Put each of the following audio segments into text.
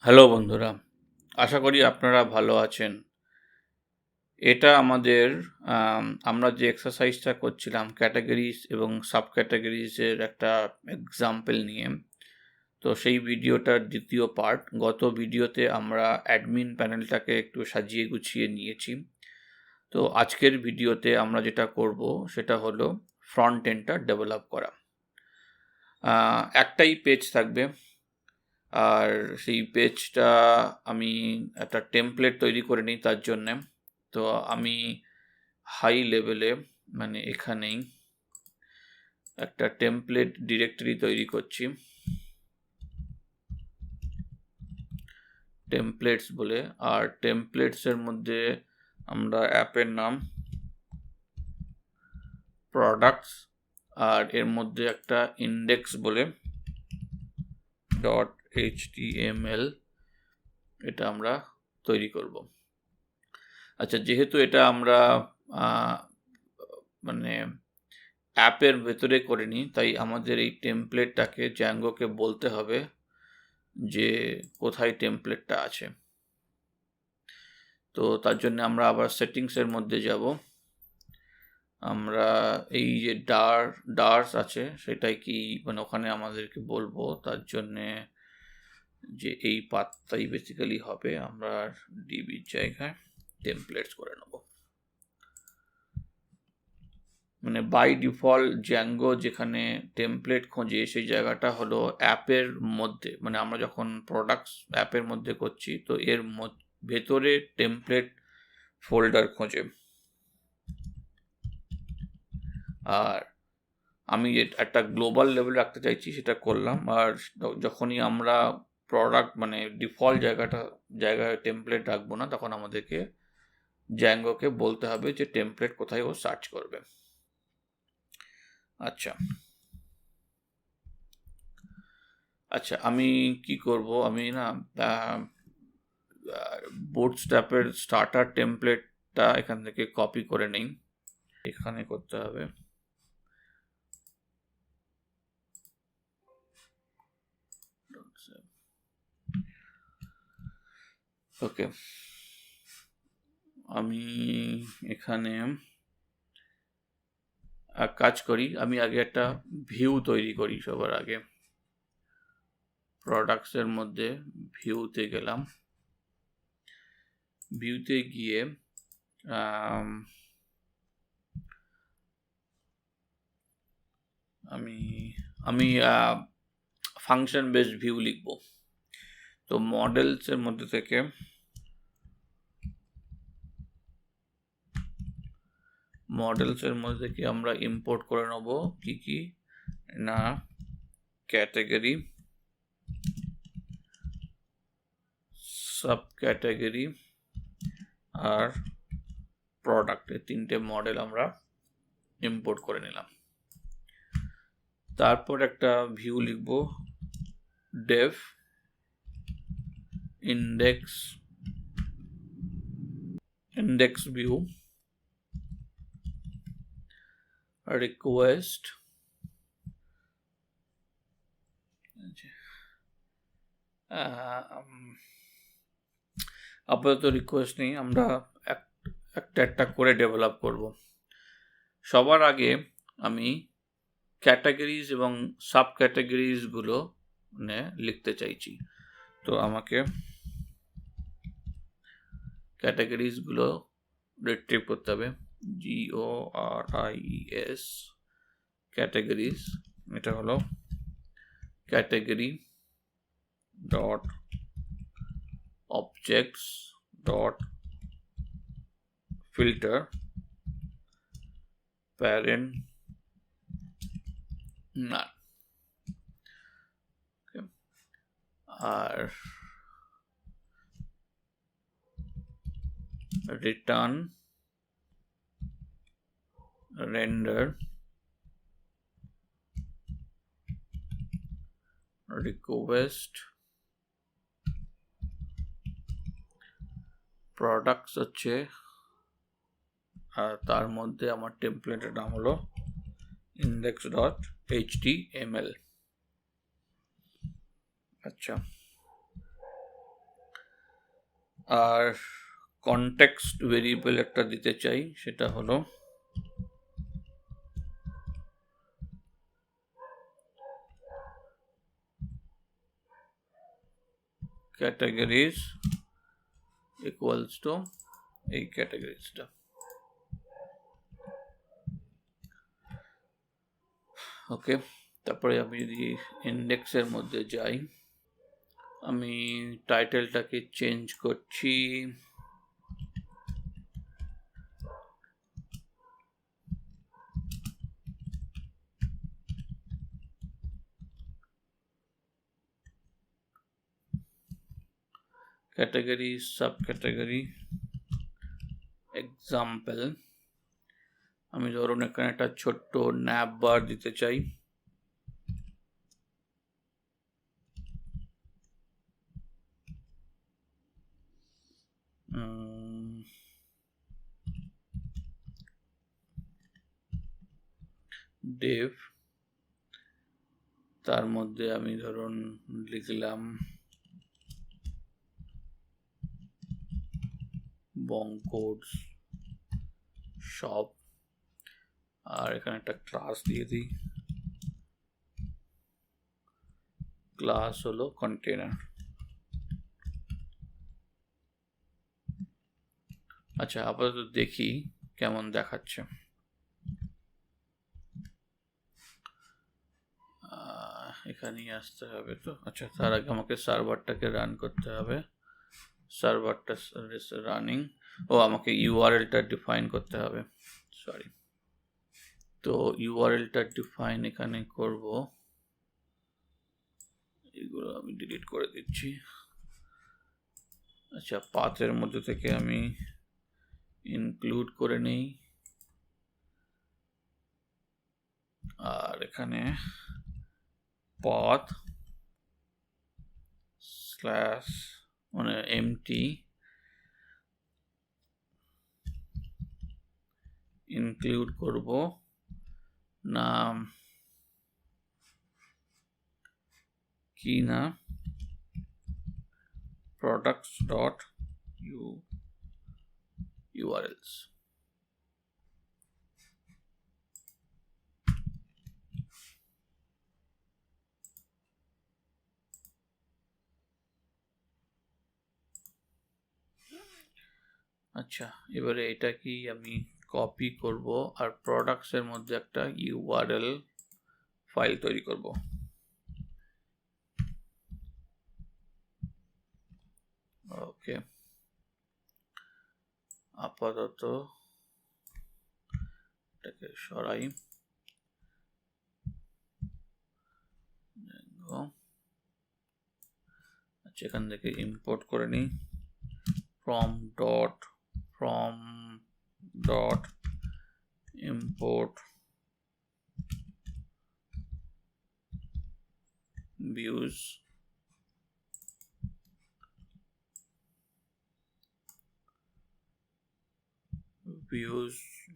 Hello বন্ধুরা, আশা করি আপনারা ভালো আছেন। এটা আমাদের আমরা যে এক্সারসাইজটা করছিলাম ক্যাটাগরিজ এবং সাব ক্যাটাগরিজের একটা এক্সাম্পল নিয়ে। তো সেই ভিডিওটার দ্বিতীয় পার্ট। গত ভিডিওতে আমরা অ্যাডমিন প্যানেলটাকে একটু সাজিয়ে গুছিয়ে নিয়েছি। তো আজকের ভিডিওতে আমরা যেটা করব সেটা হলো ফ্রন্ট এন্ডটা ডেভেলপ করা। একটাই পেজ থাকবে, আর সেই পেজটা আমি একটা টেমপ্লেট তৈরি করে নিই তার জন্যে। তো আমি হাই লেভেলে মানে এখানেই একটা টেমপ্লেট ডিরেক্টরি তৈরি করছি, টেমপ্লেটস বলে। আর টেমপ্লেটসের মধ্যে আমরা অ্যাপের নাম প্রোডাক্টস, আর এর মধ্যে একটা ইন্ডেক্স বলে .html এটা আমরা তৈরি করব। আচ্ছা, যেহেতু এটা আমরা মানে অ্যাপের ভেতরে করিনি, তাই আমাদের এই টেমপ্লেটটাকে জ্যাঙ্গোকে বলতে হবে যে কোথায় টেমপ্লেটটা আছে। তো তার জন্য আমরা আবার সেটিংসের মধ্যে যাব। আমরা এই যে ডার্স আছে সেটাই কি মানে ওখানে আমাদেরকে বলবো, তার জন্যে যে এই পাতটাই বেসিক্যালি হবে। আমরা ডিবির জায়গায় টেমপ্লেটস করে নেব। মানে বাই ডিফল্ট জ্যাঙ্গো যেখানে টেমপ্লেট খোঁজে সেই জায়গাটা হলো অ্যাপের মধ্যে। মানে আমরা যখন প্রোডাক্টস অ্যাপের মধ্যে করছি তো এর ভেতরে টেমপ্লেট ফোল্ডার খোঁজে। আর আমি একটা গ্লোবাল লেভেল রাখতে চাইছি, সেটা করলাম। আর যখনই আমরা প্রোডাক্ট মানে ডিফল্ট জায়গায় টেমপ্লেট রাখবো না, তখন আমাদেরকে জ্যাঙ্গোকে বলতে হবে যে টেমপ্লেট কোথায় ও সার্চ করবে। আচ্ছা, আমি কি করব, আমি না বুটস্ট্র্যাপের স্টার্টার টেমপ্লেটটা এখান থেকে কপি করে নেই। এখানে করতে হবে। ওকে, আমি এখানে এক কাজ করি, আমি আগে একটা ভিউ তৈরি করি। সবার আগে প্রোডাক্টসের মধ্যে ভিউতে গেলাম। ভিউতে গিয়ে আমি ফাংশন বেসড ভিউ লিখব। তো মডেলসের মধ্যে থেকে আমরা ইম্পোর্ট করে নেব কি না, ক্যাটাগরি, সাব ক্যাটাগরি আর প্রোডাক্ট, এই তিনটে মডেল আমরা ইম্পোর্ট করে নিলাম। তারপর একটা ভিউ লিখব, ডেভ ইন্ডেক্স ভিউ, রিকোয়েস্ট আপাতত রিকোয়েস্ট নেই, আমরা একটা করে ডেভেলপ করব। সবার আগে আমি ক্যাটাগরিজ এবং সাব ক্যাটাগরিজগুলো মানে লিখতে চাইছি। তো আমাকে ক্যাটাগরিজগুলো রিট্রিভ করতে হবে, GORIES ক্যাটাগরিজ। এটা হলো category dot objects dot filter parent না, আর রিটার্ন রেন্ডার রিকোয়েস্ট প্রোডাক্টস হচ্ছে, আর তার মধ্যে আমার টেমপ্লেটের নাম হলো index.html। আচ্ছা, আর কনটেক্সট ভেরিয়েবল একটা দিতে চাই, সেটা হলো ক্যাটাগরিজ ইকুয়ালস টু এই ক্যাটাগরিজটা। ওকে, তারপরে আমি যদি ইন্ডেক্সের মধ্যে যাই, আমি টাইটেলটাকে চেঞ্জ করছি, ক্যাটাগরি সাবক্যাটাগরি এক্সাম্পল। আমি ধরুন এখানে একটা ছোট্ট ন্যাপ বার দিতে চাই, ডেভ, তার মধ্যে আমি ধরুন লিখলাম বঙ্কোডস শপ, আর এখানে একটা ক্লাস দিয়ে দিই, ক্লাস হলো কন্টেনার। আচ্ছা, আপাতত দেখি কেমন দেখাচ্ছে। এখানেই আসতে হবে তো। আচ্ছা, তার আগে আমাকে সার্ভারটাকে রান করতে হবে। সার্ভারটা রানিং, ও আমাকে ইউআরএলটা ডিফাইন করতে হবে, সরি। তো ইউআরএলটা ডিফাইন এখানে করব, এগুলো আমি ডিলিট করে দিচ্ছি। আচ্ছা, পাথের মধ্যে থেকে আমি ইনক্লুড করে নেই, আর এখানে পাথ স্ল্যাশ মানে এমটি ইনক্লুড করব নাম কি না products dot urls। আচ্ছা, এবারে এটা কি আমি কপি করব আর প্রোডাক্টস এর মধ্যে একটা ইউআরএল ফাইল তৈরি করব। ওকে, আপাতত এটাকে সরাই, আচ্ছা এখান থেকে ইম্পোর্ট করে নিই from dot import views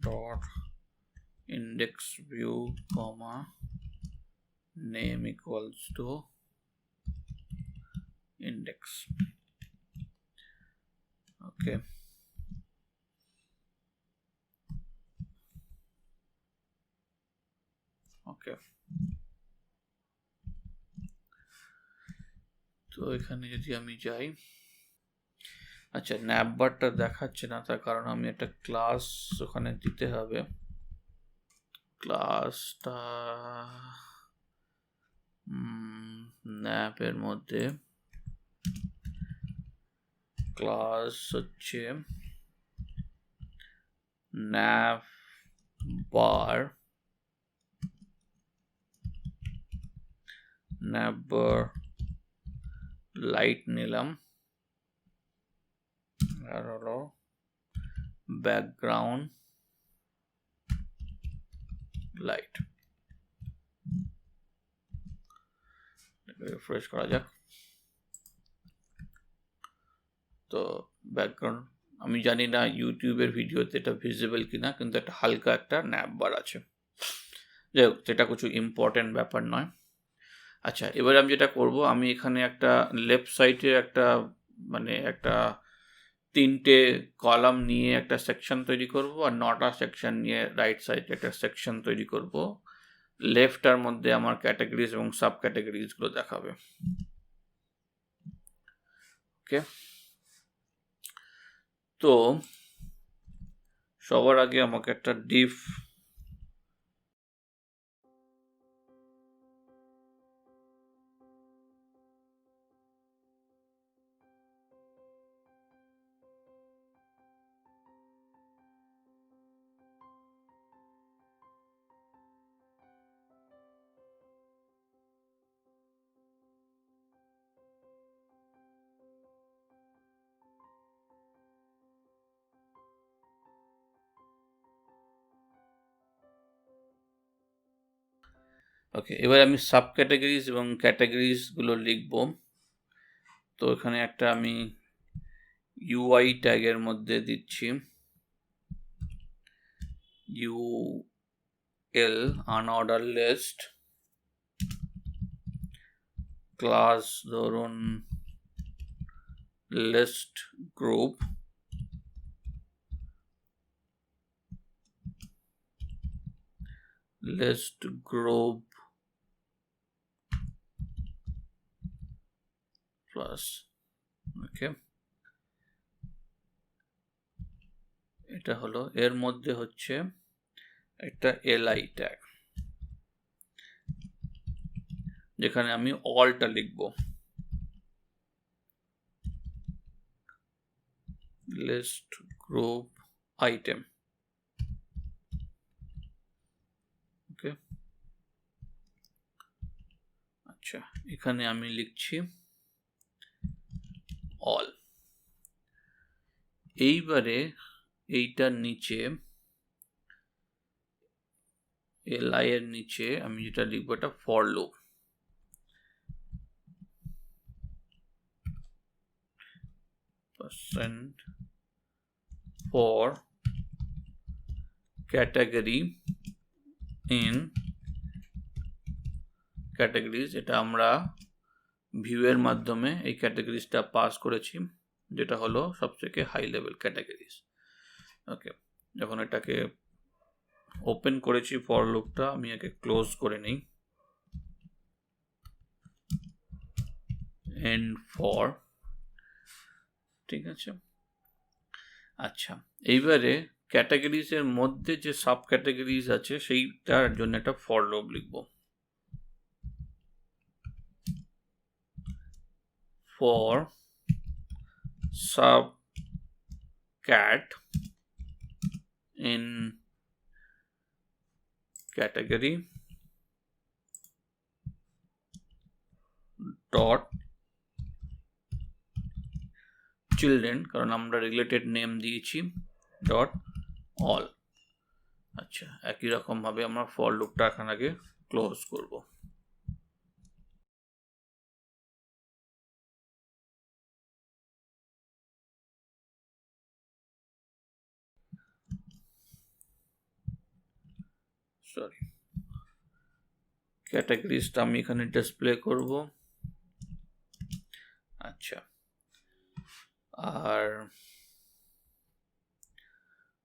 dot index view comma name equals to index। okay, ওকে, তো এখানে যদি আমি যাই, আচ্ছা ন্যাপ বারটা দেখাচ্ছে না, তার কারণ আমি একটা ক্লাস ওখানে দিতে হবে। ক্লাসটা ন্যাপের মধ্যে ক্লাস হচ্ছে ন্যাপ বার, ন্যাপ বার লাইট নিলাম, আর হলো ব্যাকগ্রাউন্ড লাইট। রিফ্রেশ করা যাক। তো ব্যাকগ্রাউন্ড, আমি জানি না ইউটিউবের ভিডিওতে এটা ভিজিবল কিনা, কিন্তু একটা হালকা একটা ন্যাপ বার আছে। যাই হোক, সেটা কিছু ইম্পর্টেন্ট ব্যাপার নয়। আচ্ছা, এবারে আমি যেটা করব, আমি এখানে একটা লেফট সাইডে একটা মানে একটা 3টে কলাম নিয়ে একটা সেকশন তৈরি করব, আর 9টা সেকশন নিয়ে রাইট সাইডে একটা সেকশন তৈরি করব। লেফটার মধ্যে আমার ক্যাটাগরিজ এবং সাব ক্যাটাগরিজগুলো দেখাবে। ওকে, তো সবার আগে আমাকে একটা ডিভ ওকে, এবার আমি সাব ক্যাটাগরিজ এবং ক্যাটাগরিজগুলো লিখব। তো এখানে একটা আমি ইউআই ট্যাগের মধ্যে দিচ্ছি UL আনঅর্ডার লিস্ট, ক্লাস ধরুন list group, list group plus. Okay, এটা হলো, এর মধ্যে হচ্ছে একটা LI ট্যাগ যেখানে আমি অলটা লিখব, লিস্ট গ্রুপ আইটেম। ওকে, আচ্ছা, এখানে আমি লিখছি অল। এইবারে এইটার নিচে LI এর নিচে আমি যেটা লিখবো এটা for loop. for category in categories, এটা আমরা ভিউ এর মাধ্যমে এই ক্যাটাগরিজটা পাস করেছি, যেটা হলো সবথেকে হাই লেভেল ক্যাটাগরিজ। ওকে, যখন এটাকে ওপেন করেছি ফর লুপটা, আমি একে ক্লোজ করে নিই, এন্ড ফর। ঠিক আছে, আচ্ছা, এইবারে ক্যাটাগরিজ এর মধ্যে যে সাব ক্যাটাগরিজ আছে সেইটার জন্য একটা ফর লুপ লিখব। For sub cat in category dot children, কারণ আমরা রিলেটেড নেম দিয়েছি, ডট অল। আচ্ছা, একই রকম ভাবে আমরা ফর লুপটা এখন আগে ক্লোজ করব। সরি, ক্যাটাগরিজটা আমি এখানে ডিসপ্লে করব। আচ্ছা, আর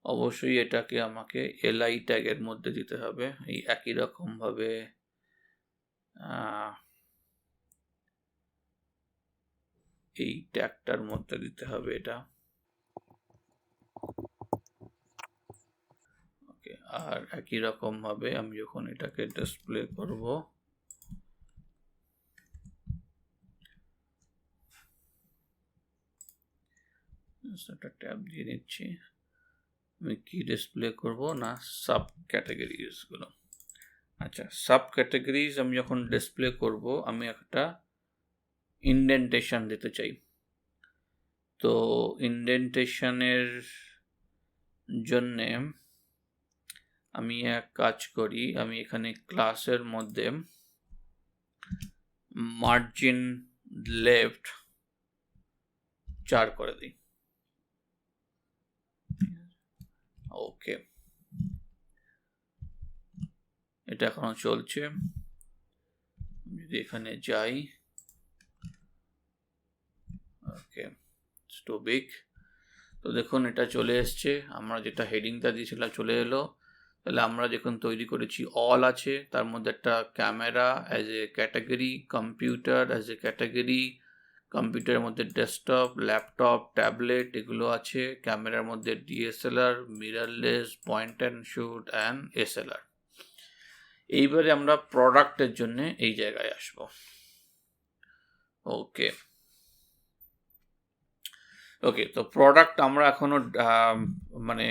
অবশ্যই এটাকে আমাকে LI ট্যাগের মধ্যে দিতে হবে, এই একই রকম ভাবে এই ট্যাগটার মধ্যে দিতে হবে এটা। ওকে, আর একই রকম ভাবে আমি যখন এটাকে ডিসপ্লে করব, একটা ট্যাব দিয়ে নিচ্ছি, আমি কি ডিসপ্লে করব না সাব ক্যাটাগরিজ গুলো। আচ্ছা, সাব ক্যাটাগরিজ আমি যখন ডিসপ্লে করব, আমি একটা ইন্ডেন্টেশন দিতে চাই। তো ইন্ডেন্টেশনের জন্য আমি এক কাজ করি, আমি এখানে ক্লাসের মধ্যে মার্জিন লেফট 4 করে দিই। ওকে, এটা এখনো চলছে। যদি এখানে যাই, ওকে, টু বিগ। তো দেখুন এটা চলে এসছে, আমরা যেটা হেডিংটা দিয়েছিলাম চলে এলো। তাহলে আমরা যখন তৈরি করেছি অল আছে, তার মধ্যে একটা camera as A category, computer as A category, কম্পিউটারের মধ্যে ডেস্কটপ, ল্যাপটপ, ট্যাবলেট এগুলো আছে, ক্যামেরার মধ্যে DSLR, mirrorless, point and shoot and SLR. এইবারে আমরা প্রোডাক্টের জন্য এই জায়গায় আসবো। ওকে ওকে, তো প্রোডাক্ট আমরা এখনো মানে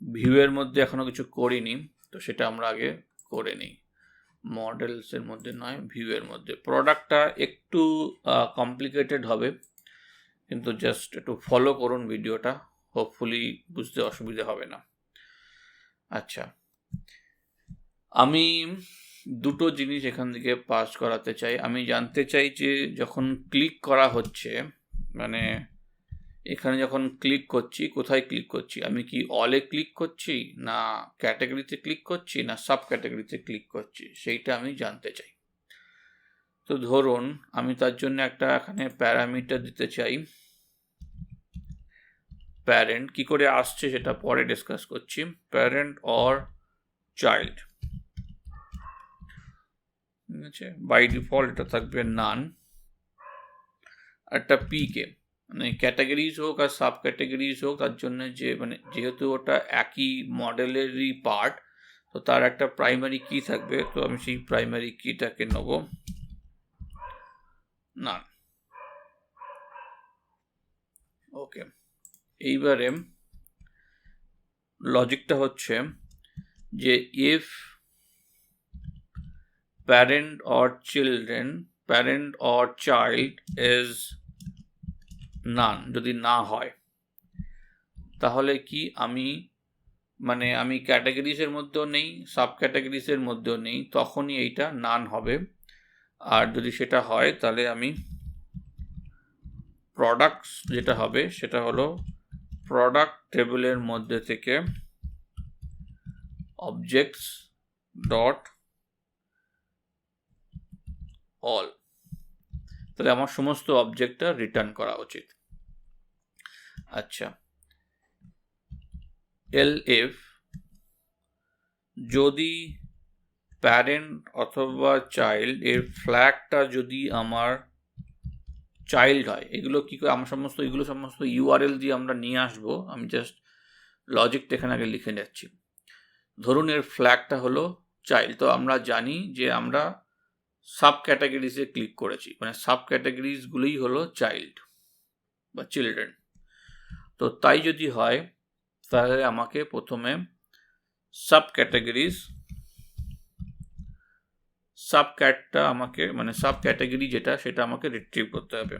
ভিউয়ের মধ্যে এখনো কিছু করিনি, তো সেটা আমরা আগে করে নিই। মডেলসের মধ্যে নয়, ভিউয়ের মধ্যে। প্রোডাক্টটা একটু কমপ্লিকেটেড হবে, কিন্তু জাস্ট একটু ফলো করুন ভিডিওটা, হোপফুলি বুঝতে অসুবিধা হবে না। আচ্ছা, আমি দুটো জিনিস এখান থেকে পাস করাতে চাই। আমি জানতে চাই যে যখন ক্লিক করা হচ্ছে, মানে এখানে যখন ক্লিক করছি, কোথায় ক্লিক করছি? আমি কি অলে ক্লিক করছি, না ক্যাটাগরিতে ক্লিক করছি, না সাব ক্যাটাগরিতে ক্লিক করছি, সেইটা আমি জানতে চাই। তো ধরুন আমি তার জন্য একটা এখানে প্যারামিটার দিতে চাই, প্যারেন্ট। কি করে আসছে সেটা পরে ডিসকাস করছি। প্যারেন্ট অর চাইল্ড, ঠিক আছে? বাই ডিফল্ট এটা থাকবে নান। একটা পিকে, মানে ক্যাটাগরিজ হোক আর সাব ক্যাটাগরিজ হোক, তার জন্য যে মানে যেহেতু ওটা একই মডেলেরই পার্ট, তো তার একটা প্রাইমারি কি থাকবে, তো আমি সেই প্রাইমারি কিটাকে নেব নান। ওকে, এইবারে লজিকটা হচ্ছে যে if parent or child is none, যদি না হয় তাহলে কি আমি মানে আমি ক্যাটাগরিজের মধ্যেও নেই, সাব ক্যাটাগরিজের মধ্যেও নেই, তখনই এইটা নান হবে। আর যদি সেটা হয় তাহলে আমি প্রোডাক্টস যেটা হবে সেটা হলো প্রোডাক্ট টেবিলের মধ্যে থেকে অবজেক্টস ডট অল, তাহলে আমার সমস্ত অবজেক্টটা রিটার্ন করা উচিত। আচ্ছা, এলএফ যদি প্যারেন্ট অথবা চাইল্ড এর ফ্ল্যাগটা যদি আমার চাইল্ড হয়, এগুলো কি করে আমার এগুলো সমস্ত ইউআরএল দিয়ে আমরা নিয়ে আসবো। আমি জাস্ট লজিকটা এখানে আগে লিখে নিচ্ছি। ধরুন এর ফ্ল্যাগটা হলো চাইল্ড, তো আমরা জানি যে আমরা সাব ক্যাটাগরিজে ক্লিক করেছি, মানে সাব ক্যাটাগরিজগুলোই হলো চাইল্ড বা চিলড্রেন। তো তাই যদি হয় তাহলে আমাকে প্রথমে সাব ক্যাটাগরি যেটা সেটা আমাকে রিট্রিভ করতে হবে।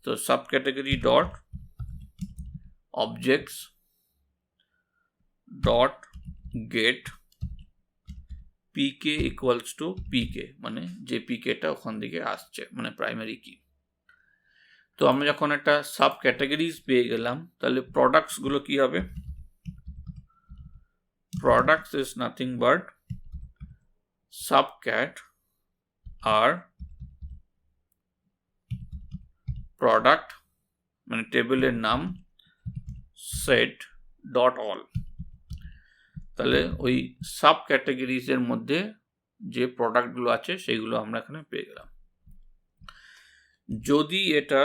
তো sub category dot objects dot get PK equals to PK, মানে যে পিকেটা ওখান থেকে আসছে, মানে প্রাইমারি কি। তো আমরা যখন একটা সাব ক্যাটাগরিজ পেয়ে গেলাম, তাহলে প্রোডাক্টসগুলো কি হবে? Products is nothing but subcat আর প্রোডাক্ট মানে টেবিলের নাম সেট ডট অল। তাহলে ওই সাব ক্যাটাগরিজের মধ্যে যে প্রোডাক্টগুলো আছে সেগুলো আমরা এখানে পেয়ে গেলাম। যদি এটা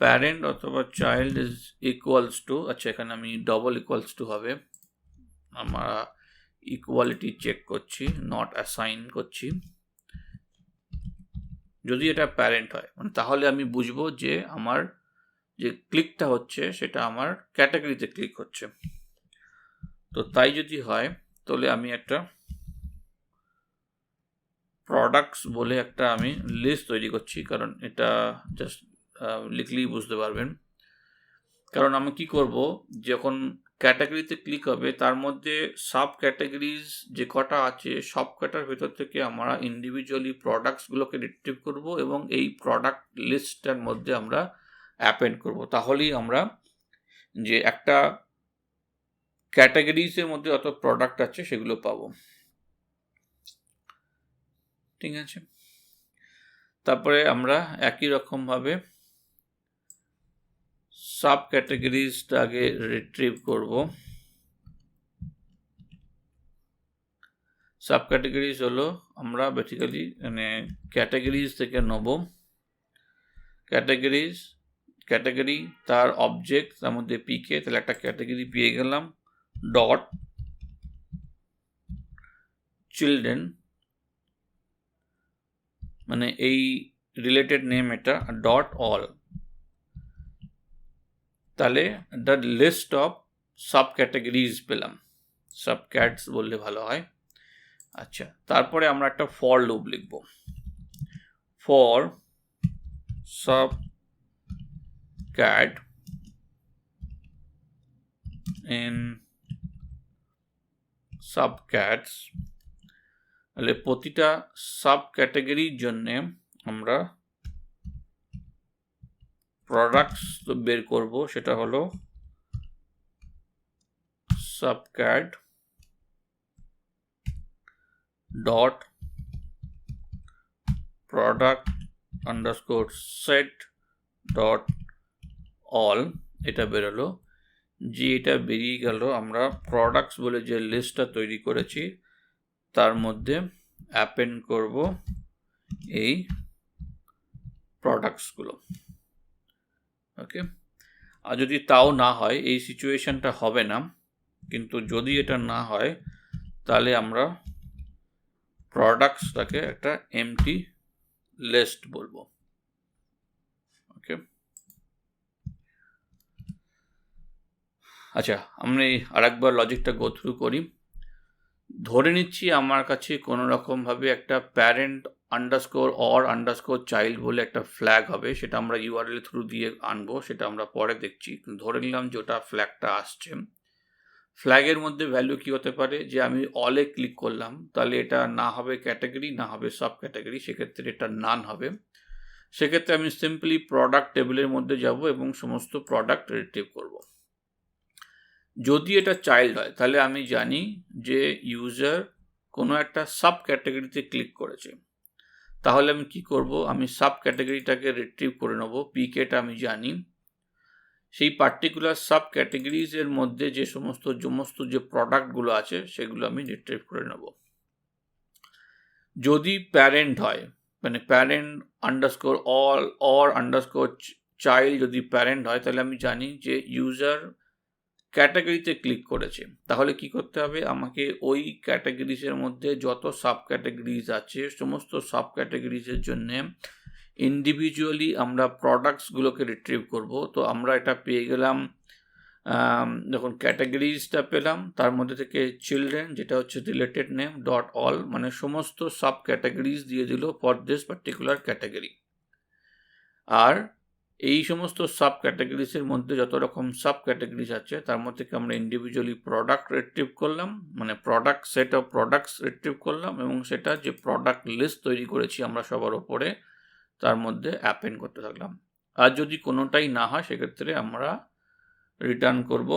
প্যারেন্ট অথবা চাইল্ড ইজ ইকুয়ালস টু, আচ্ছা এখানে আমি ডবল ইকুয়ালস টু হবে, আমরা ইকুয়ালিটি চেক করছি, নট অ্যাসাইন করছি। যদি এটা প্যারেন্ট হয় মানে তাহলে আমি বুঝবো যে আমার যে ক্লিকটা হচ্ছে সেটা আমার ক্যাটাগরিতে ক্লিক হচ্ছে। তো তাই যদি হয় তাহলে আমি একটা প্রোডাক্টস বলে একটা আমি লিস্ট তৈরি করছি, কারণ এটা জাস্ট লিখলেই বুঝতে পারবেন। কারণ আমি কি করব, যখন ক্যাটাগরিতে ক্লিক হবে তার মধ্যে সাব ক্যাটাগরিজ যে কটা আছে সব কটার ভেতর থেকে আমরা ইন্ডিভিজুয়ালি প্রোডাক্টসগুলোকে রিট্রিভ করব এবং এই প্রোডাক্ট লিস্টটার মধ্যে আমরা অ্যাপেন্ড করব। তাহলেই আমরা যে একটা ক্যাটাগরিজের মধ্যে যত প্রোডাক্ট আছে সেগুলো পাবো। ঠিক আছে, তারপরে আমরা একই রকমভাবে সাব ক্যাটাগরিজটা আগে রিট্রিভ করব। সাব ক্যাটাগরিজ হলো আমরা বেসিক্যালি মানে ক্যাটাগরিজ থেকে নেব। ক্যাটাগরি তার অবজেক্ট, তার মধ্যে পিকে, তাহলে একটা ক্যাটাগরি পেয়ে গেলাম। ডট চিলড্রেন, মানে এই রিলেটেড নেম এটা, ডট অল, তাহলে the list of sub categories পেলাম। সাব ক্যাটস বললে ভালো হয়। আচ্ছা, তারপরে আমরা একটা ফর লুপ লিখব। For sub cat in sub cats, তাহলে প্রতিটা সাব ক্যাটাগরির জন্য আমরা প্রোডাক্টস বের করব, সেটা হলো subcat dot product underscore set dot all, এটা বেরোলো। যে এটা বেরিয়ে গেল, আমরা প্রোডাক্টস বলে যে লিস্টটা তৈরি করেছি তার মধ্যে অ্যাপেন্ড করব এই প্রোডাক্টসগুলো। ওকে, আর যদি তাও না হয়, এই সিচুয়েশনটা হবে না, কিন্তু যদি এটা না হয় তাহলে আমরা প্রোডাক্টসটাকে একটা এমটি লিস্ট বলবো। ওকে, আচ্ছা, আমরা আরেকবার লজিকটা গো থ্রু করি। ধরে নিচ্ছি আমার কাছে কোনো রকমভাবে একটা parent underscore or underscore child বলে একটা ফ্ল্যাগ হবে, সেটা আমরা ইউআরএল থ্রু দিয়ে আনবো, সেটা আমরা পরে দেখছি। ধরে নিলাম যে ওটা ফ্ল্যাগটা আসছে। ফ্ল্যাগের মধ্যে ভ্যালু কি হতে পারে, যে আমি অলে ক্লিক করলাম তাহলে এটা না হবে ক্যাটাগরি, না হবে সাব ক্যাটাগরি, সেক্ষেত্রে এটা নান হবে। সেক্ষেত্রে আমি সিম্পলি প্রোডাক্ট টেবিলের মধ্যে যাব এবং সমস্ত প্রোডাক্ট রিট্রিভ করব। যদি এটা চাইল্ড হয় তাহলে আমি জানি যে ইউজার কোনো একটা সাব ক্যাটাগরিতে ক্লিক করেছে, তাহলে আমি কি করব, আমি সাব ক্যাটাগরিটাকে রিট্রিভ করে নেব। পিকেটা আমি জানি, সেই পার্টিকুলার সাব ক্যাটাগরিজের মধ্যে যে সমস্ত যে প্রোডাক্টগুলো আছে সেগুলো আমি রিট্রিভ করে নেব। যদি প্যারেন্ট হয়, মানে parent underscore all or underscore child যদি প্যারেন্ট হয়, তাহলে আমি জানি যে ইউজার ক্যাটাগরিতে ক্লিক করেছে। তাহলে কি করতে হবে, আমাকে ওই ক্যাটাগরিজের মধ্যে যত সাব ক্যাটাগরিজ আছে সমস্ত সাব ক্যাটাগরিজের জন্য ইন্ডিভিজুয়ালি আমরা প্রোডাক্টসগুলোকে রিট্রিভ করব। তো আমরা এটা পেয়ে গেলাম, যখন ক্যাটাগরিজটা পেলাম তার মধ্যে থেকে চিলড্রেন, যেটা হচ্ছে রিলেটেড নেম, ডট অল, মানে সমস্ত সাব ক্যাটাগরিজ দিয়ে দিল ফর দিস পার্টিকুলার ক্যাটাগরি। আর এই সমস্ত সাব ক্যাটাগরিজের মধ্যে যত রকম সাব ক্যাটাগরিজ আছে তার মধ্যে থেকে আমরা ইন্ডিভিজুয়ালি প্রোডাক্ট রিট্রিভ করলাম, মানে product set of products retrieve করলাম, এবং সেটা যে প্রোডাক্ট লিস্ট তৈরি করেছি আমরা সবার ওপরে তার মধ্যে অ্যাপেন্ড করতে থাকলাম। আর যদি কোনোটাই না হয় সেক্ষেত্রে আমরা রিটার্ন করব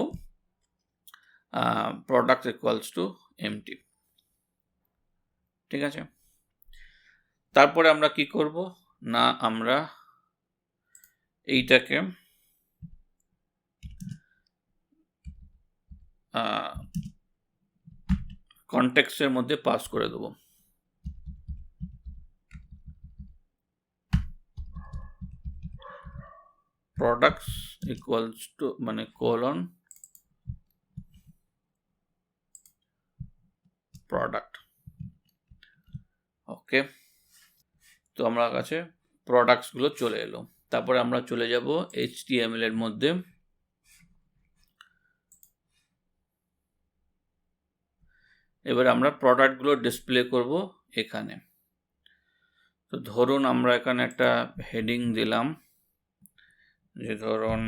প্রোডাক্ট ইকুয়ালস টু এমটি। ঠিক আছে, তারপরে আমরা কি করব না, আমরা এইটাকে কনটেক্সটের মধ্যে পাস করে দেব। প্রোডাক্টস ইকুয়ালস টু মানে কোলন প্রোডাক্ট। ওকে, তো আমার কাছে প্রোডাক্টসগুলো চলে এলো। তারপরে আমরা চলে যাব HTML এর মধ্যে। এবার আমরা প্রোডাক্টগুলো ডিসপ্লে করব এখানে। তো ধরুন আমরা এখানে একটা হেডিং দিলাম, যে ধরুন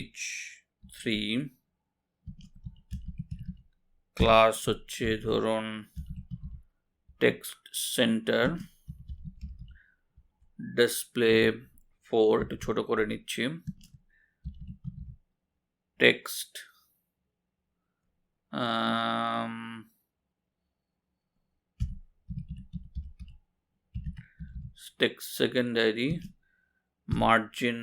H3 ক্লাস হচ্ছে ধরুন টেক্সট সেন্টার ডিসপ্লে 4, একটু ছোট করে নিচ্ছি, text text secondary margin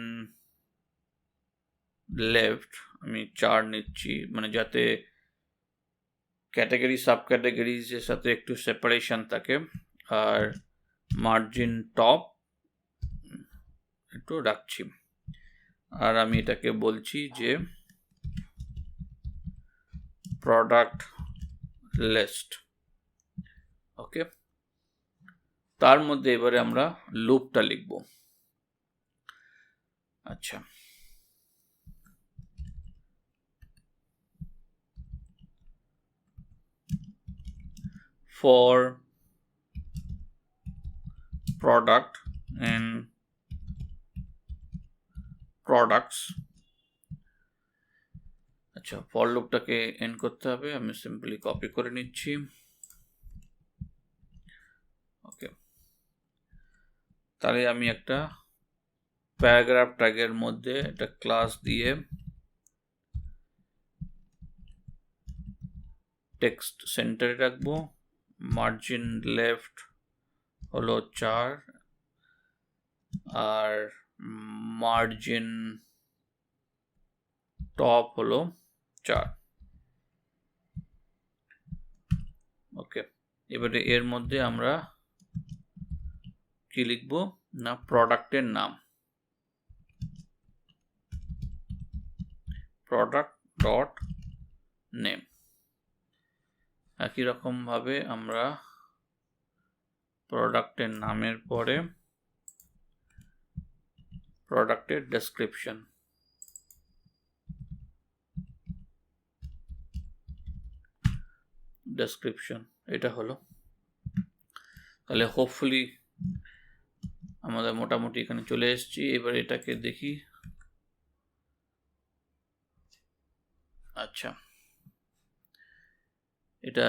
left আমি 4 নিচ্ছি, মানে যাতে ক্যাটাগরি সাব ক্যাটাগরিজের সাথে একটু সেপারেশন থাকে। আর মার্জিন টপ একটু রাখছি। আর আমি এটাকে বলছি যে প্রোডাক্ট লিস্ট। ওকে, তার মধ্যে এবারে আমরা লুপটা লিখব। আচ্ছা, for product and products। আচ্ছা, ফর লুপটাকে এন্ড করতে হবে, আমি সিম্পলি কপি করে নিচ্ছি। ওকে, তাহলে আমি একটা প্যারাগ্রাফ ট্যাগের মধ্যে একটা ক্লাস দিয়ে টেক্সট সেন্টারে রাখবো। মার্জিন লেফট হলো 4 আর মার্জিন টপ হলো 4। ওকে, এবারে এর মধ্যে আমরা কি লিখব না, প্রোডাক্টের নাম, প্রোডাক্ট ডট নেম। একই রকম ভাবে আমরা প্রোডাক্টের নামের পরে প্রোডাক্টের ডেসক্রিপশন, এটা হলো। তাহলে হোপফুলি আমাদের মোটামুটি এখানে চলে এসেছি। এবার এটাকে দেখি। আচ্ছা, এটা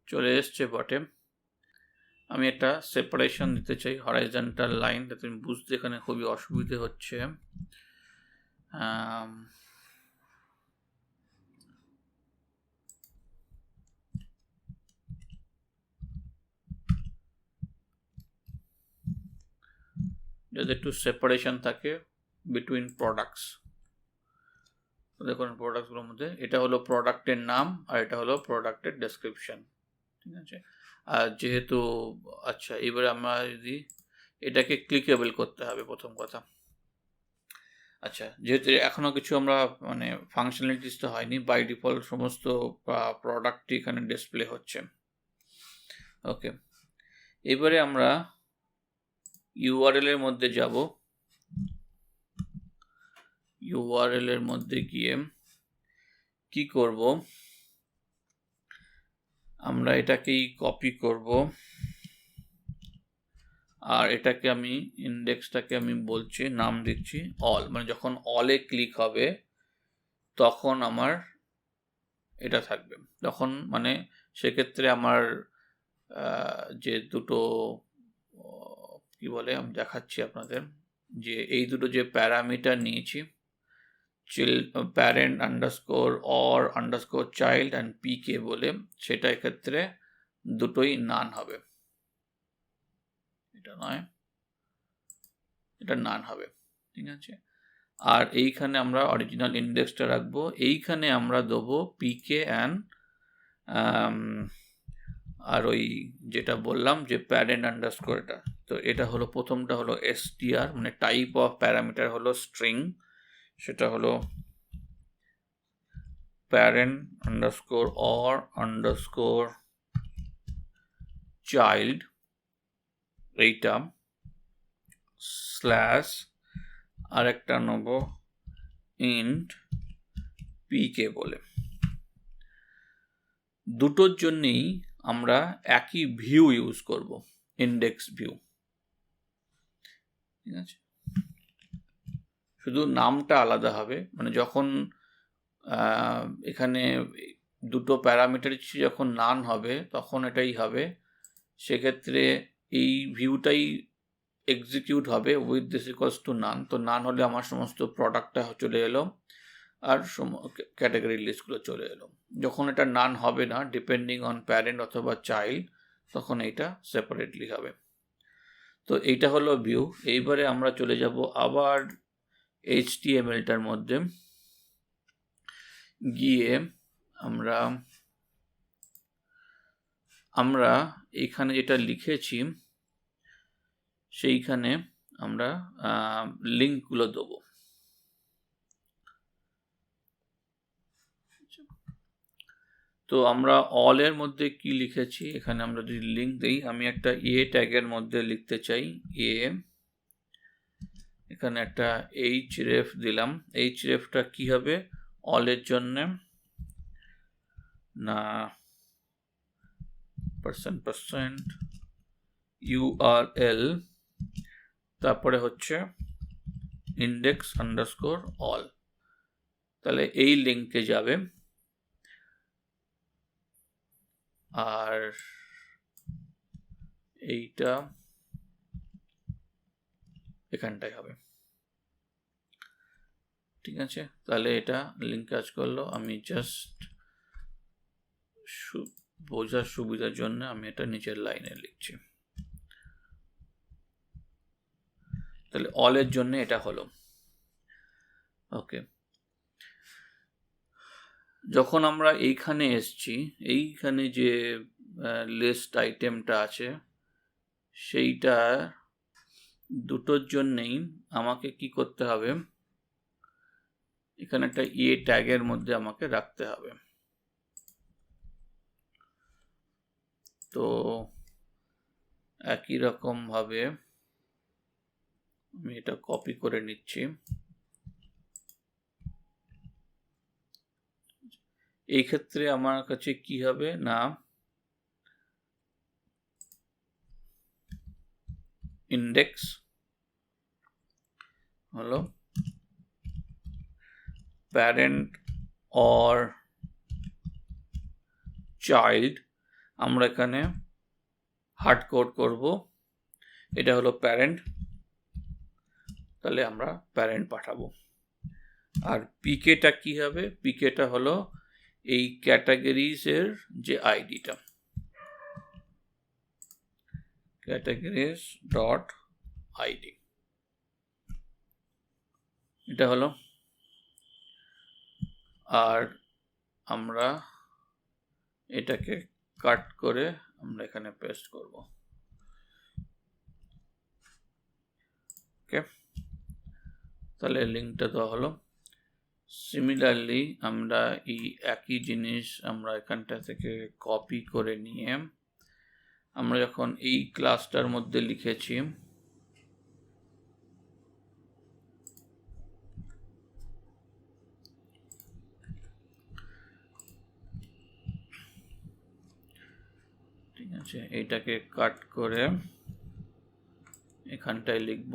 চলে এসছে বটে। আমি একটা সেপারেশন দিতে চাই, হরাইজন্টাল লাইন, যাতে আমি বুঝতে এখানে খুবই অসুবিধে হচ্ছে। যাতে একটু সেপারেশন থাকে বিটুইন প্রোডাক্টস। দেখুন প্রোডাক্টসগুলোর মধ্যে এটা হলো প্রোডাক্টের নাম আর এটা হলো প্রোডাক্টের ডেসক্রিপশন, ঠিক আছে। আর যেহেতু আচ্ছা, এবারে আমরা যদি এটাকে ক্লিকেবল করতে হবে প্রথম কথা। আচ্ছা, যেহেতু এখনো কিছু আমরা মানে ফাংশনালিটিস তো হয়নি, বাই ডিফল্ট সমস্ত প্রোডাক্টই এখানে ডিসপ্লে হচ্ছে। ওকে, এবারে আমরা ইউআরএল এর মধ্যে যাব। ইউআরএল এর মধ্যে গিয়ে কি করব, আমরা এটাকেই কপি করব আর এটাকে আমি ইন্ডেক্সটাকে আমি বলছি, নাম দিচ্ছি অল, মানে যখন অলে ক্লিক হবে তখন আমার এটা থাকবে। তখন মানে সেক্ষেত্রে আমার যে দুটো কি বলে আমি দেখাচ্ছি আপনাদের, যে এই দুটো যে প্যারামিটার নিয়েছি, parent underscore or underscore child and PK বলে, সেটা এক্ষেত্রে দুটোই নান হবে। এটা নয়, এটা নান হবে, ঠিক আছে। আর এইখানে আমরা অরিজিনাল ইন্ডেক্সটা রাখবো, এইখানে আমরা দেবো পিকে অ্যান্ড আর ওই যেটা বললাম যে প্যারেন্ট আন্ডারস্কোর, এটা তো এটা হলো প্রথমটা হলো str, মানে টাইপ অফ প্যারামিটার হলো স্ট্রিং, সেটা হলো parent underscore or underscore child, এইটা স্ল্যাশ আরেকটা নেব ইন্ট পিকে বলে। দুটোর জন্যই আমরা একই ভিউ ইউজ করব, ইন্ডেক্স ভিউ, ঠিক আছে। শুধু নামটা আলাদা হবে, মানে যখন এখানে দুটো প্যারামিটার যখন নান হবে তখন এটাই হবে। সেক্ষেত্রে এই ভিউটাই এক্সিকিউট হবে উইথ দিস ইকুয়ালস টু নান। তো নান হলে আমার সমস্ত প্রোডাক্টটা চলে এলো আর ক্যাটাগরি লিস্টগুলো চলে এলো। যখন এটা নান হবে না, ডিপেন্ডিং অন প্যারেন্ট অথবা চাইল্ড, তখন এইটা সেপারেটলি হবে। তো এইটা হলো ভিউ। এইবারে আমরা চলে যাব আবার HTML-টার মধ্যে গিয়ে আমরা এখানে যেটা লিখেছি সেইখানে আমরা লিঙ্কগুলো দেবো। তো আমরা অল এর মধ্যে কি লিখেছি, এখানে আমরা যদি লিঙ্ক দিই, আমি একটা ট্যাগের মধ্যে লিখতে চাই এখানে একটা href দিলাম। hrefটা কি হবে, অলের জন্য না %URL, তারপরে হচ্ছে index_all, তাহলে এই লিঙ্কে যাবে। আর এইটা এখানটায় হবে, ঠিক আছে। তাহলে এটা লিঙ্ক কাজ করলো। আমি জাস্ট বোঝার সুবিধার জন্য আমি এটা নিচের লাইনে লিখছি। তাহলে অলের জন্য এটা হলো। ওকে, যখন আমরা এইখানে এসছি, এইখানে যে লিস্ট আইটেমটা আছে সেইটা দুটোর জন্যেই আমাকে কি করতে হবে, এখানে একটা ট্যাগের মধ্যে আমাকে রাখতে হবে। তো একই রকম ভাবে আমি এটা কপি করে নিচ্ছি। এই ক্ষেত্রে আমার কাছে কি হবে না, ইন্ডেক্স হলো প্যারেন্ট অর চাইল্ড, আমরা এখানে হার্ড কোড করব। এটা হলো প্যারেন্ট, তাহলে আমরা প্যারেন্ট পাঠাবো। আর পিকেটা কি হবে, পিকেটা হলো এই ক্যাটাগরিজ এর যে আইডিটা, ক্যাটাগরিজ ডট আইডি, এটা হলো। আর আমরা এটাকে কাট করে আমরা এখানে পেস্ট করব। ওকে, তাহলে লিঙ্কটা দেওয়া হলো। সিমিলারলি আমরা এই একই জিনিস আমরা এখানটা থেকে কপি করে নিয়ে আমরা যখন এই ক্লাসটার মধ্যে লিখেছি, ঠিক আছে, এইটাকে কাট করে এখানটায় লিখব।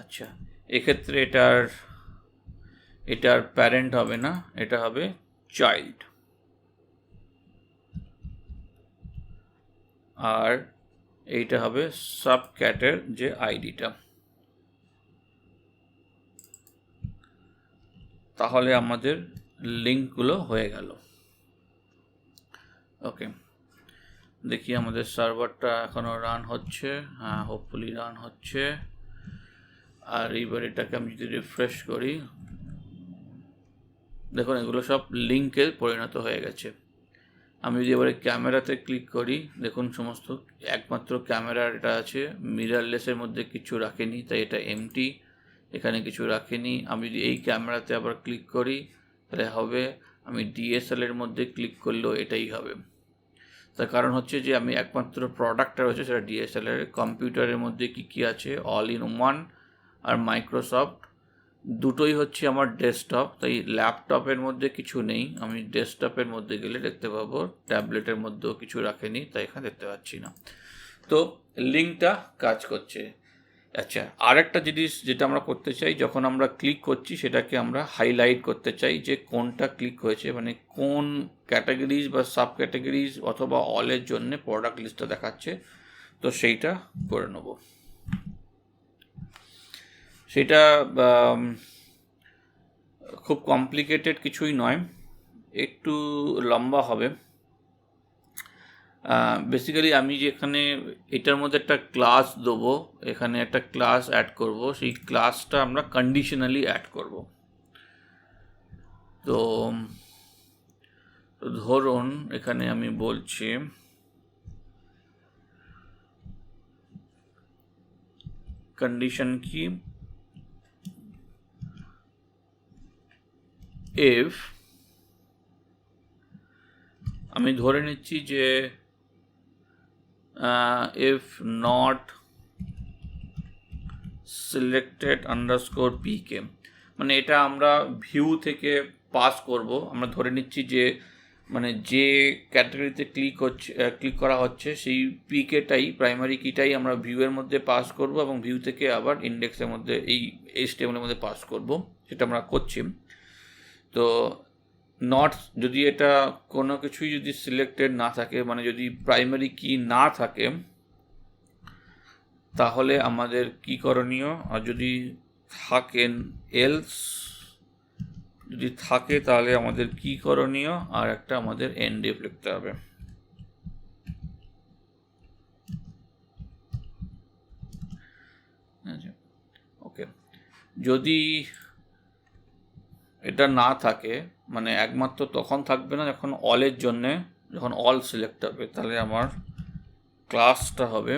আচ্ছা, এক্ষেত্রে এটার প্যারেন্ট হবে না, এটা হবে চাইল্ড। আর এইটা হবে সাব ক্যাটের যে আইডিটা। তাহলে আমাদের লিঙ্কগুলো হয়ে গেল। ওকে, দেখি আমাদের সার্ভারটা এখনো রান হচ্ছে। হ্যাঁ, হোপফুলি রান হচ্ছে। আর এইবার এটাকে আমি যদি রিফ্রেশ করি, দেখুন এগুলো সব লিঙ্কে পরিণত হয়ে গেছে। আমি যদি এবারে ক্যামেরাতে ক্লিক করি, দেখুন সমস্ত একমাত্র ক্যামেরার এটা আছে, মিররলেসের মধ্যে কিছু রাখেনি, তাই এটা এমটি, এখানে কিছু রাখেনি। আমি যদি এই ক্যামেরাতে আবার ক্লিক করি তাহলে হবে, আমি ডিএসএলআর মধ্যে ক্লিক করলেও এটাই হবে। তার কারণ হচ্ছে যে আমি একমাত্র প্রোডাক্টটা রয়েছে সেটা ডিএসএলআর। কম্পিউটারের মধ্যে কি আছে, অল ইন ওয়ান আর মাইক্রোসফট দুটোই হচ্ছে আমার ডেস্কটপ, তাই ল্যাপটপের মধ্যে কিছু নেই। আমি ডেস্কটপের মধ্যে গেলে দেখতে পাবো, ট্যাবলেটের মধ্যেও কিছু রাখেনি, তাই এখানে দেখতে পাচ্ছি না। তো লিঙ্কটা কাজ করছে। আচ্ছা, আরেকটা জিনিস যেটা আমরা করতে চাই, যখন আমরা ক্লিক করছি সেটাকে আমরা হাইলাইট করতে চাই যে কোনটা ক্লিক হয়েছে, মানে কোন ক্যাটাগরিজ বা সাব ক্যাটাগরিজ অথবা অলের জন্য প্রোডাক্ট লিস্টটা দেখাচ্ছে। তো সেইটা করে নেব। সেটা খুব কমপ্লিকেটেড কিছুই নয়, একটু লম্বা হবে। বেসিক্যালি আমি যেখানে এটার মধ্যে একটা ক্লাস দেবো, এখানে একটা ক্লাস অ্যাড করব, সেই ক্লাসটা আমরা কন্ডিশনালি অ্যাড করব। তো ধরুন এখানে আমি বলছি কন্ডিশন কি, ইফ আমি ধরে নিচ্ছি যে ইফ নট সিলেক্টেড আন্ডারস্কোর পিকে, মানে এটা আমরা ভিউ থেকে পাস করব। আমরা ধরে নিচ্ছি যে মানে যে ক্যাটাগরিতে ক্লিক করা হচ্ছে সেই পিকেটাই, প্রাইমারি কিটাই আমরা ভিউয়ের মধ্যে পাস করব এবং ভিউ থেকে আবার ইন্ডেক্সের মধ্যে এই HTML-এর মধ্যে পাস করব, সেটা আমরা করছি। তো নট, যদি এটা কোনো কিছুই যদি সিলেক্টেড না থাকে, মানে যদি প্রাইমারি কি না থাকে, তাহলে আমাদের কি করণীয়, আর যদি থাকেন এলস, যদি থাকে তাহলে আমাদের কি করণীয়, আর একটা আমাদের এন্ড ইফ লিখতে হবে। ওকে, যদি এটা না থাকে, মানে একমাত্র তখন থাকবে না যখন অলের জন্যে, যখন অল সিলেক্ট হবে, তাহলে আমার ক্লাসটা হবে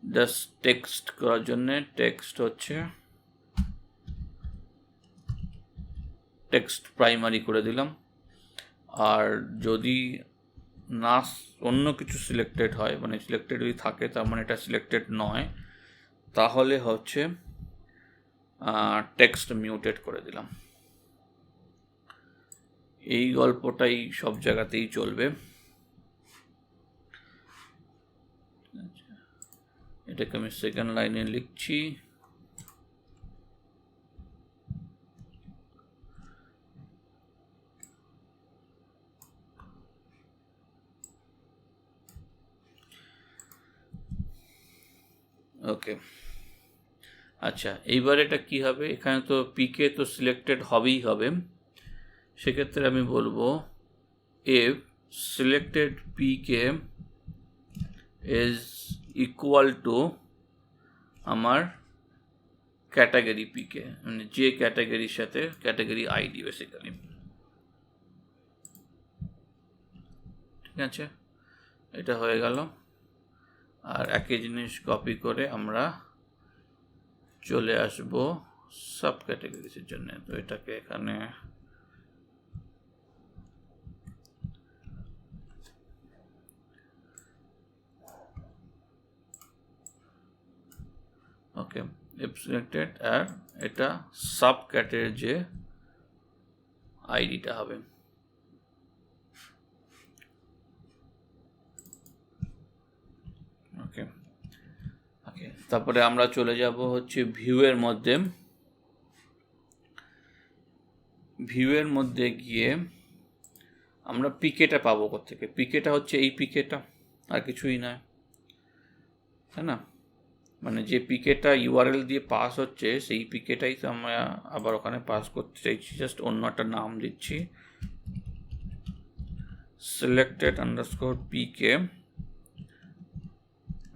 জাস্ট টেক্সট করার জন্যে, টেক্সট হচ্ছে টেক্সট প্রাইমারি করে দিলাম। আর যদি না অন্য কিছু সিলেক্টেড হয়, মানে সিলেক্টেড যদি থাকে তার মানে এটা সিলেক্টেড নয়, তাহলে হচ্ছে টেক্সট মিউটেড করে দিলাম। এই গল্পটাই সব জায়গাতেই চলবে। এটাকে আমি সেকেন্ড লাইনে লিখছি। ওকে, আচ্ছা, এইবার এটা কি হবে, এখানে তো পিকে তো সিলেক্টেড হবেই হবে, সেক্ষেত্রে আমি বলবো if selected PK is equal to আমার ক্যাটাগরি পিকে, মানে যে ক্যাটাগরির সাথে ক্যাটাগরি আইডি বেসিক্যালি। ঠিক আছে, এটা হয়ে গেল। আর একই জিনিস কপি করে আমরা চলে আসব সাব ক্যাটাগরিজের জন্য। তো এটাকে এখানে ওকে, ইফ সিলেক্টেড, আর এটা সাব ক্যাটের যে আইডিটা হবে। ওকে ওকে, তারপরে আমরা চলে যাব হচ্ছে ভিউয়ের মধ্যে। ভিউয়ের মধ্যে গিয়ে আমরা পিকেটা পাবো কোত্থেকে, পিকেটা হচ্ছে এই পিকেটা, আর কিছুই নয়, তাই না? মানে যে পিকেটা ইউআরএল দিয়ে পাস হচ্ছে সেই পিকেটাই তো আমরা আবার ওখানে পাস করতে চাইছি, জাস্ট অন্য একটা নাম দিচ্ছি, selected underscore PK,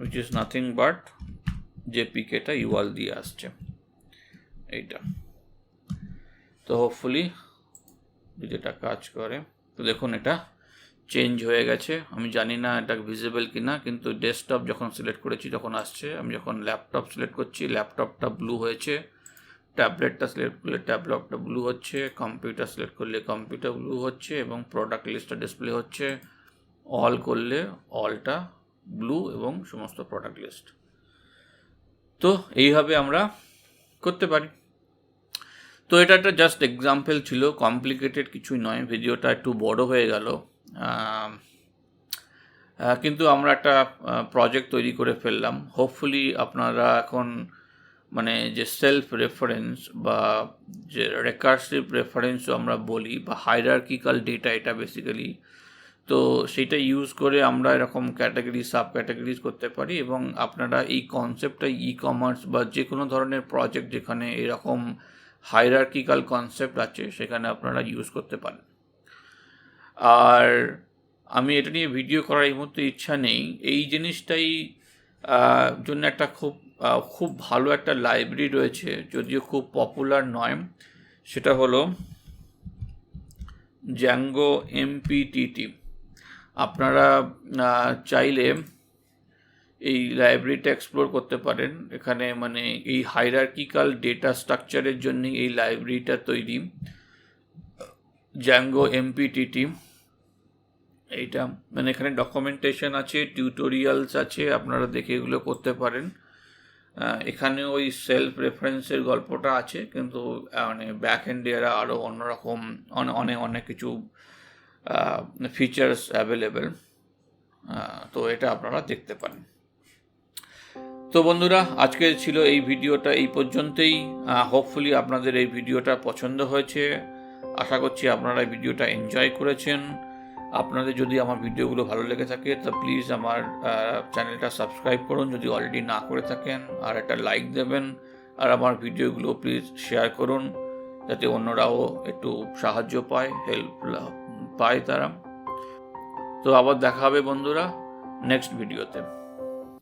which is nothing but যে পিকেটা ইউআরএল দিয়ে আসছে এইটা। তো হোপফুলি যদি এটা কাজ করে, তো দেখুন এটা চেঞ্জ হয়ে গেছে। আমি জানি না এটা ভিজিবল কিনা, কিন্তু ডেস্কটপ যখন সিলেক্ট করেছি তখন আসছে। আমি যখন ল্যাপটপ সিলেক্ট করছি ল্যাপটপটা ব্লু হয়েছে, ট্যাবলেটটা সিলেক্ট করলে ট্যাবলেটটা ব্লু হচ্ছে, কম্পিউটার সিলেক্ট করলে কম্পিউটার ব্লু হচ্ছে, এবং প্রোডাক্ট লিস্টটা ডিসপ্লে হচ্ছে। অল করলে অলটা ব্লু এবং সমস্ত প্রোডাক্ট লিস্ট। তো এইভাবে আমরা করতে পারি। তো এটা একটা জাস্ট এক্সাম্পল ছিল, কমপ্লিকেটেড কিছুই নয়। ভিডিওটা একটু বড় হয়ে গেল, কিন্তু আমরা একটা প্রজেক্ট তৈরি করে ফেললাম। হোপফুলি আপনারা এখন মানে যে সেলফ রেফারেন্স বা যে রেকার্সিভ রেফারেন্সও আমরা বলি, বা হায়ারার্কিক্যাল ডেটা এটা বেসিক্যালি, তো সেটা ইউজ করে আমরা এরকম ক্যাটাগরি সাব ক্যাটাগরিজ করতে পারি। এবং আপনারা এই কনসেপ্টটা ই-কমার্স বা যে কোনো ধরনের প্রজেক্ট যেখানে এরকম হায়ারার্কিক্যাল কনসেপ্ট আছে সেখানে আপনারা ইউজ করতে পারেন। আর আমি এটা নিয়ে ভিডিও করার এই মুহূর্তে ইচ্ছা নেই। এই জিনিসটাই জন্য একটা খুব ভালো একটা লাইব্রেরি রয়েছে, যদিও খুব পপুলার নয়। সেটা হলো জ্যাঙ্গো MPTT। আপনারা চাইলে এই লাইব্রেরিটা এক্সপ্লোর করতে পারেন। এখানে মানে এই হাইরার্কিক্যাল ডেটা স্ট্রাকচারের জন্য এই লাইব্রেরিটা তৈরি, জ্যাঙ্গো MPTT। এইটা মানে এখানে ডকুমেন্টেশন আছে, টিউটোরিয়ালস আছে, আপনারা দেখে এগুলো করতে পারেন। এখানে ওই সেলফ রেফারেন্সের গল্পটা আছে, কিন্তু মানে ব্যাক এন্ডে এরা আরও অন্যরকম অনেক কিছু ফিচার্স অ্যাভেলেবেল। তো এটা আপনারা দেখতে পারেন। তো বন্ধুরা, আজকে ছিল এই ভিডিওটা এই পর্যন্তই। হোপফুলি আপনাদের এই ভিডিওটা পছন্দ হয়েছে। আশা করছি আপনারা এই ভিডিওটা এনজয় করেছেন। আপনাদের যদি আমার ভিডিওগুলো ভালো লেগে থাকে তো প্লিজ আমার চ্যানেলটা সাবস্ক্রাইব করুন যদি অলরেডি না করে থাকেন, আর একটা লাইক দেবেন, আর আমার ভিডিওগুলো প্লিজ শেয়ার করুন যাতে অন্যরাও একটু সাহায্য পায়, হেল্প পায় তারা। তো আবার দেখা হবে বন্ধুরা নেক্সট ভিডিওতে।